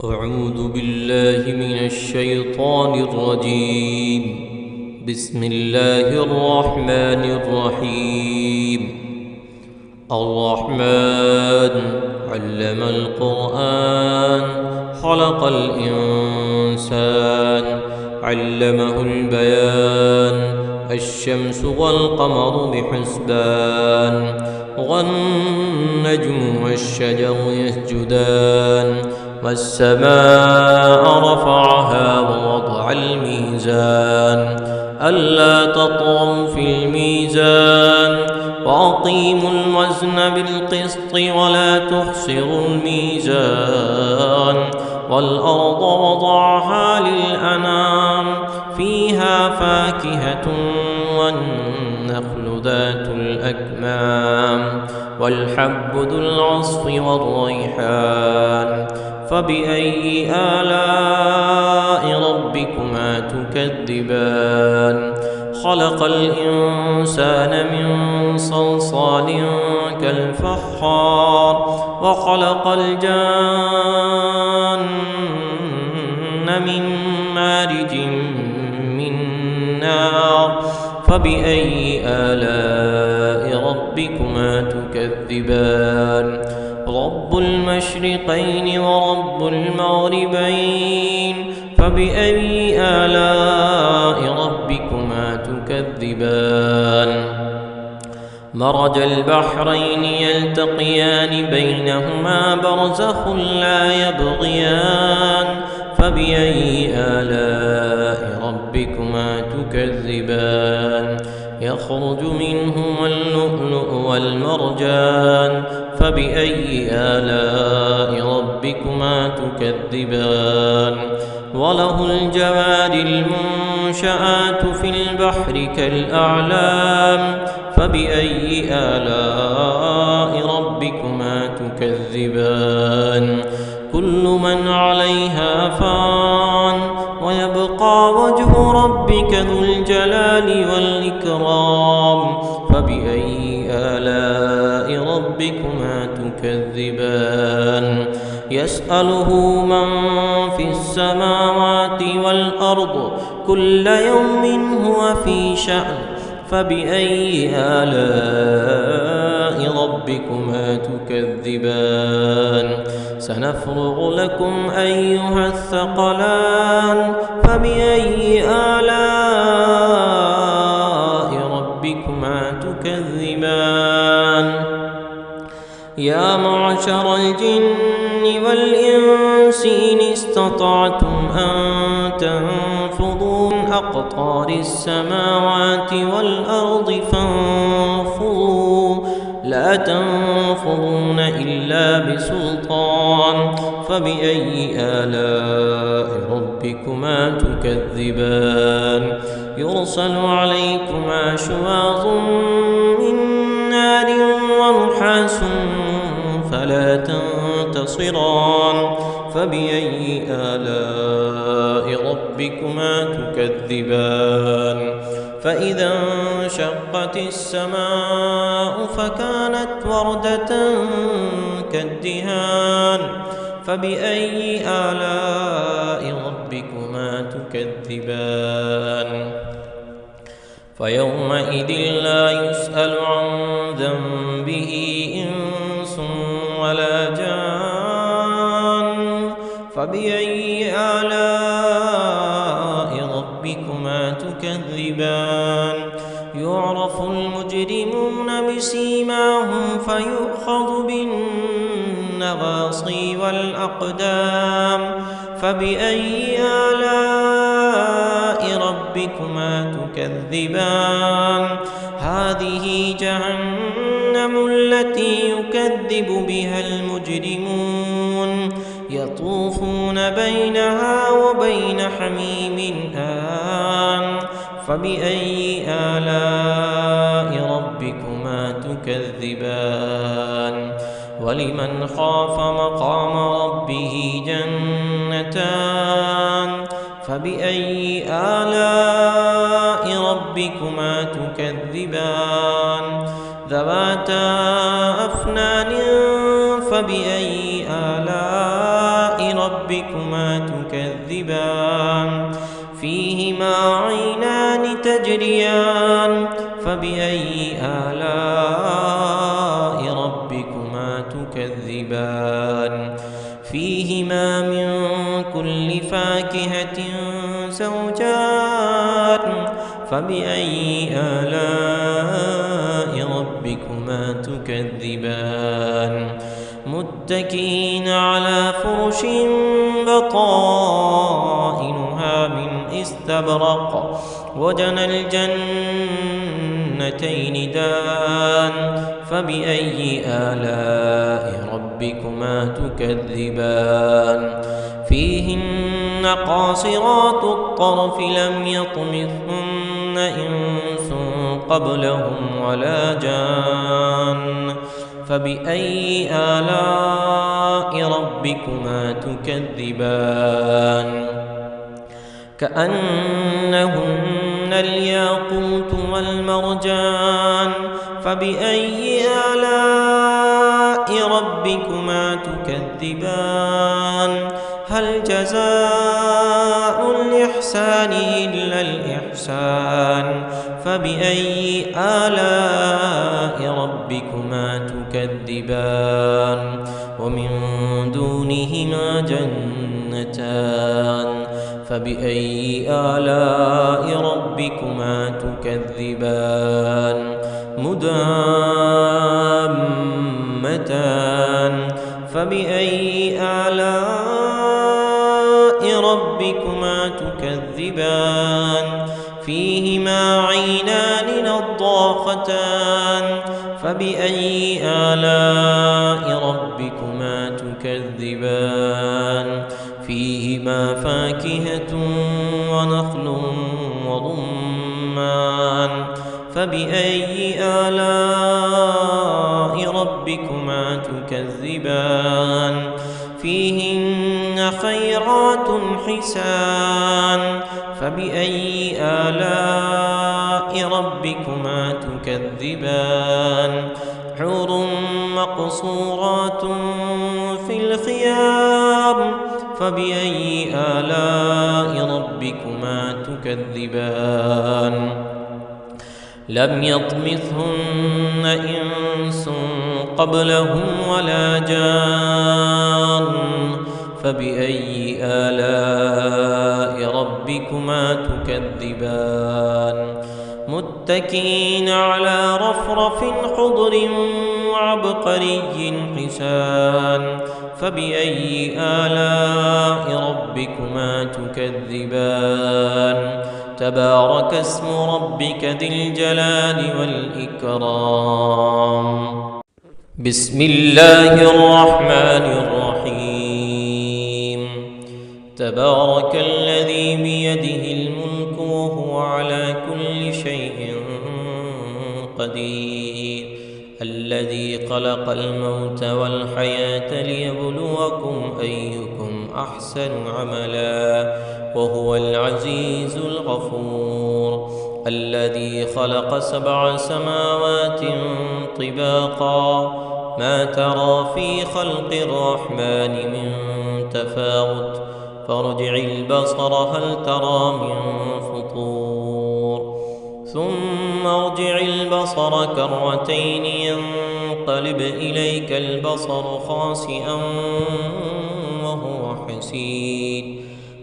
أعوذ بالله من الشيطان الرجيم. بسم الله الرحمن الرحيم. الرحمن علم القرآن خلق الإنسان علمه البيان. الشمس والقمر بحسبان والنجم والشجر يسجدان والسماء رفعها ووضع الميزان ألا تطغوا في الميزان وأقيموا الوزن بالقسط ولا تخسروا الميزان والأرض وضعها للأنام فيها فاكهة والنخل ذات الأكمام والحب ذو العصف والريحان فبأي آلاء ربكما تكذبان خلق الإنسان من صلصال كالفخار وخلق الجان من مارج من نار فبأي آلاء ربكما تكذبان رب المشرقين ورب المغربين فبأي آلاء ربكما تكذبان مرج البحرين يلتقيان بينهما برزخ لا يبغيان فبأي آلاء ربكما تكذبان يخرج منهما اللؤلؤ والمرجان فبأي آلاء ربكما تكذبان وله الجوار المنشآت في البحر كالأعلام فبأي آلاء ربكما تكذبان كل من عليها فان ويبقى وجه ربك ذو الجلال والإكرام فبأي آلاء ربكما تكذبان يسأله من في السماوات والأرض كل يوم هو في شأن فبأي آلاء ربكما تكذبان سنفرغ لكم أيها الثقلان فبأي آلاء ربكما تكذبان يا معشر الجن والإنس إن استطعتم أن تنفذوا من أقطار السماوات والأرض فانفذوا لا تنفذون إلا بسلطان فبأي آلاء ربكما تكذبان يرسل عليكما شواظ من نار ونحاس فلا تنتصران فبأي آلاء ربكما تكذبان فإذا انشقت السماء فكانت وردة كالدهان فبأي آلاء ربكما تكذبان فيومئذ لا يسأل عن ذنبه إنس ولا جان فبأي آلاء ربكما تكذبان يعرف المجرمون بسيماهم فيؤخذ بالنواصي والأقدام فبأي آلاء ربكما تكذبان هذه جهنم التي يكذب بها المجرمون يطوفون بينها وبين حميم آن فبأي آلاء ربكما تكذبان ولمن خاف مقام ربه جنتان فبأي آلاء ربكما تكذبان ذواتا أفنان فبأي آلاء ربكما تكذبان فيهما عينان تجريان فبأي آلاء ربكما تكذبان فيهما من كل فاكهة زوجان فبأي آلاء ربكما تكذبان متكئين على فرش بطائنها من استبرق وجنى الجنتين دان فبأي آلاء ربكما تكذبان فيهن قاصرات الطرف لم يطمثهن إنس قبلهم ولا جان فبأي آلاء ربكما تكذبان كأنهن الياقوت والمرجان فبأي آلاء ربكما تكذبان هل جزاء الإحسان إلا الإحسان فبأي آلاء ربكما تكذبان ومن دونهما جنتان فبأي آلاء ربكما تكذبان مدهامتان فبأي آلاء ربكما تكذبان فيهما عينان نضاختان فبأي آلاء ربكما تكذبان فيهما فاكهة ونخل ورمان فبأي آلاء ربكما تكذبان فيهن خيرات حسان فبأي آلاء ربكما تكذبان حور مقصورات في الخيام فبأي آلاء ربكما تكذبان لم يطمثهن إنس قبلهم ولا جان فبأي آلاء ربكما تكذبان متكئين على رفرف خضر وعبقري حسان فبأي آلاء ربكما تكذبان تبارك اسم ربك ذي الجلال والإكرام بسم الله الرحمن الرحيم تبارك الذي بيده الملك وهو على كل شيء قدير الذي خلق الموت والحياة ليبلوكم أيكم أحسن عملا وهو العزيز الغفور الذي خلق 7 سماوات طباقا ما ترى في خلق الرحمن من تفاوت فارجع البصر هل ترى من فطور ثم ارجع البصر كرتين ينقلب إليك البصر خاسئا وهو حسير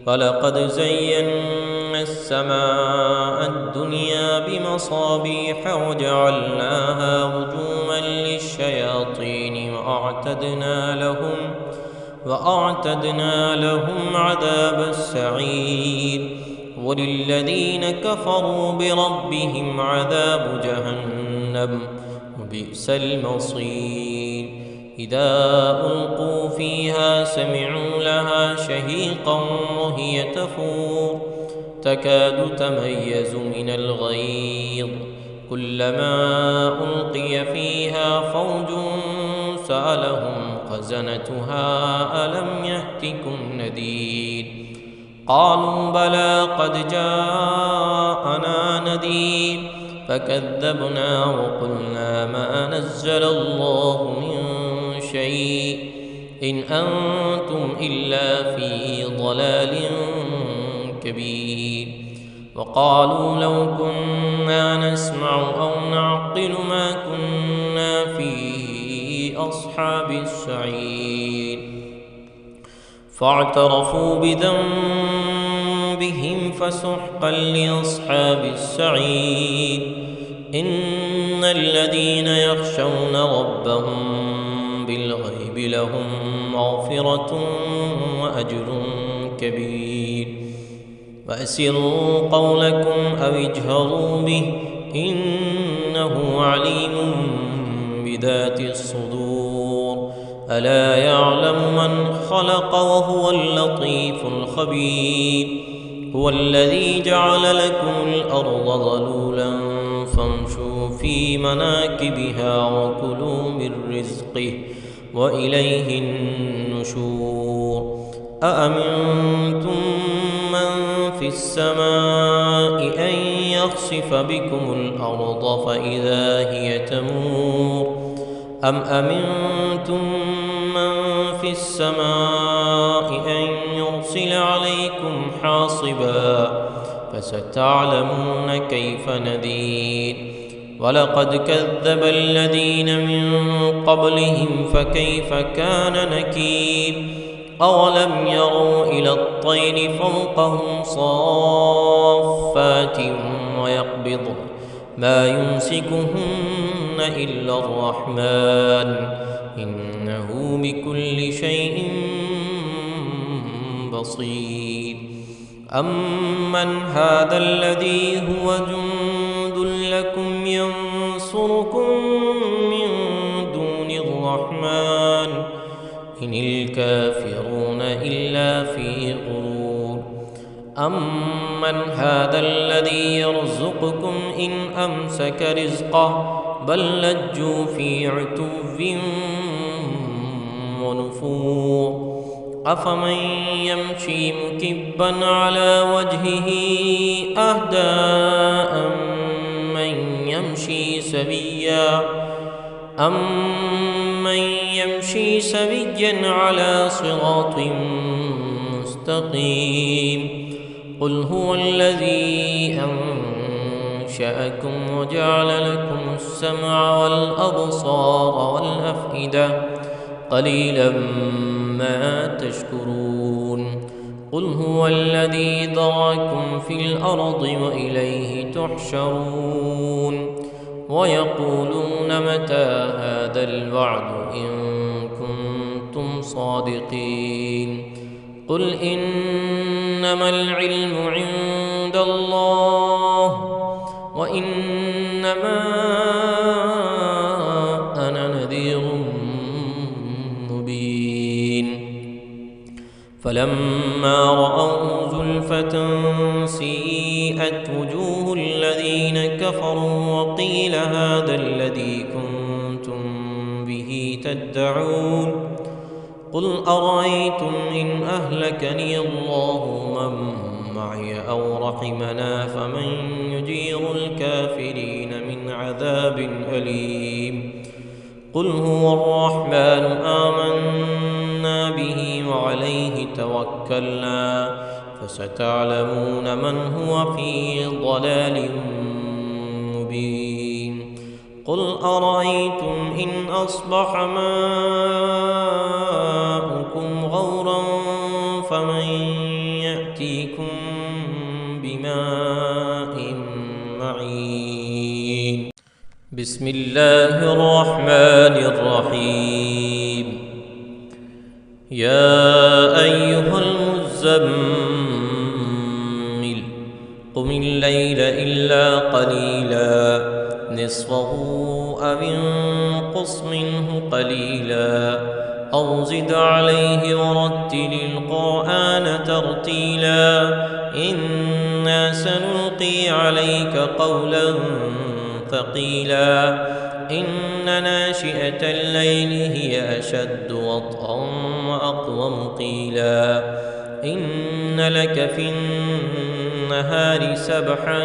ولقد زينا السماء الدنيا بمصابيح وجعلناها رجوما للشياطين وأعتدنا لهم عذاب السعير وللذين كفروا بربهم عذاب جهنم وبئس المصير إذا ألقوا فيها سمعوا لها شهيقا وهي تفور تكاد تميز من الغيظ كلما ألقي فيها فوج سألهم خزنتها ألم يأتكم نذير قالوا بلى قد جاءنا نذير فكذبنا وقلنا ما نزل الله من شيء إن أنتم إلا في ضلال كبير. وقالوا لو كنا نسمع أو نعقل ما كنا في أصحاب السعير. فاعترفوا بذنبهم فسحقا لأصحاب السعير. إن الذين يخشون ربهم بالغيب لهم مغفرة وأجر كبير. فأسروا قولكم أو اجهروا به إنه عليم بذات الصدور. ألا يعلم من خلق وهو اللطيف الخبير. هو الذي جعل لكم الأرض ذلولا فامشوا في مناكبها وكلوا من رزقه وإليه النشور. أأمنتم من في السماء أن يخسف بكم الأرض فإذا هي تمور أم أمنتم من في السماء أن يرسل عليكم حاصبا فستعلمون كيف نذير. ولقد كذب الذين من قبلهم فكيف كان نكير. أولم يروا إلى الطير فوقهم صافات ويقبضن ما يمسكهن إلا الرحمن إنه بكل شيء بصير. أمن هذا الذي هو جند لكم ينصركم من دون الرحمن إن الكافرون إلا في غرور. أمن هذا الذي يرزقكم إن أمسك رزقه بل لجوا في عتو ونفور. أفمن يمشي مكبا على وجهه أهدى أمن يمشي سويا على صراط مستقيم. قل هو الذي أنشأكم وجعل لكم السمع والأبصار والأفئدة قليلا ما تشكرون. قل هو الذي ذراكم في الأرض وإليه تحشرون. ويقولون متى هذا الوعد إن كنتم صادقين. قل إنما العلم عند الله وإنما أنا نذير مبين. فلما رأوا زلفة سيئت وجوه الذين كفروا وقيل هذا الذي كنتم به تدعون. قل أرأيتم إن أهلكني الله ومن معي أو رحمنا فمن يجير الكافرين من عذاب أليم. قل هو الرحمن آمنا به وعليه توكلنا فستعلمون من هو في ضلال مبين. قل أرأيتم إن أصبح ماؤكم غورا فمن يأتيكم بماء معين. بسم الله الرحمن الرحيم. يا أيها المزمل قم الليل إلا قليلا نصفه أو انقص منه قليلا أو زد عليه ورتل القرآن ترتيلا. إنا سنلقي عليك قولا ثقيلا. إن ناشئة الليل هي أشد وطئا وأقوم قيلا. إن لك في النهار سبحا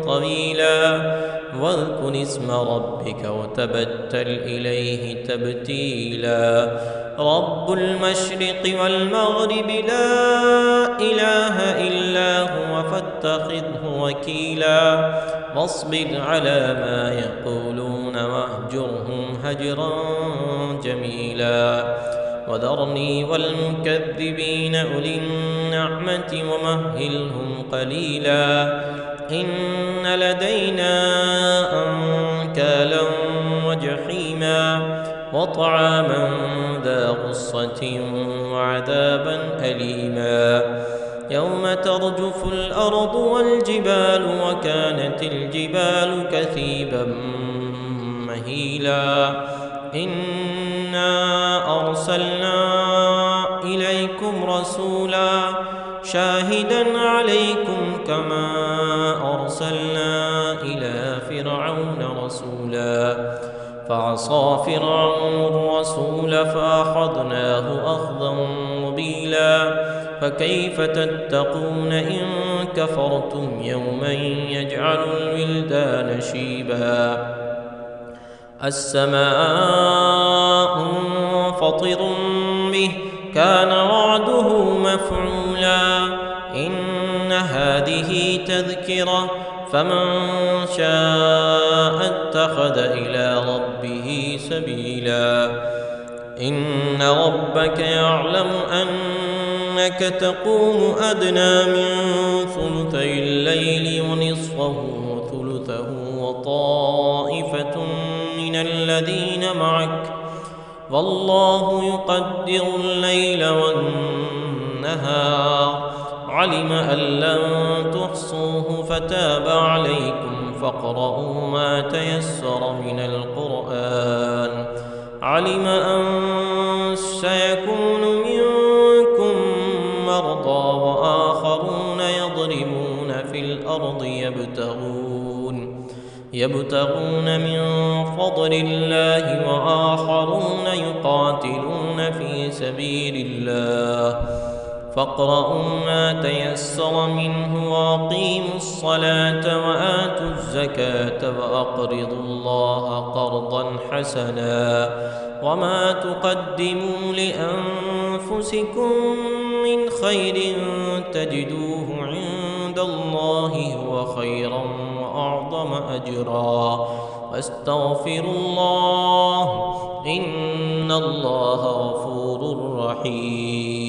طويلا واذكر اسم ربك وتبتل إليه تبتيلا رب المشرق والمغرب لا إله إلا هو فاتخذه وكيلا واصبر على ما يقولون واهجرهم هجرا جميلا وذرني والمكذبين أولي النعمة ومهلهم قليلا إن لدينا أنكالا وجحيما وطعاما ذا غصة وعذابا أليما يوم ترجف الأرض والجبال وكانت الجبال كثيبا مهيلا إنا أرسلنا إليكم رسولا شاهدا عليكم كما أرسلنا إلى فرعون رسولا فعصى فرعون الرسول فأخذناه أخذا مبيلا فكيف تتقون إن كفرتم يوما يجعل الولدان شيبا السماء منفطر به كان وعده مفعولا إن هذه تذكرة فمن شاء اتخذ إلى ربه سبيلا إن ربك يعلم أنك تقوم أدنى من ثلثي الليل ونصفه وثلثه وطائفة من الذين معك والله يقدر الليل والنهار علم أن لن تحصوه فتاب عليكم فاقرؤوا ما تيسر من القرآن علم أن سيكون منكم مرضى وآخرون يضربون في الأرض يبتغون من فضل الله وآخرون يقاتلون في سبيل الله فاقرؤوا ما تيسر منه وأقيموا الصلاة وآتوا الزكاة وأقرضوا الله قرضا حسنا وما تقدموا لأنفسكم من خير تجدوه عند الله هو خيرا وأعظم أجرا واستغفروا الله إن الله غفور رحيم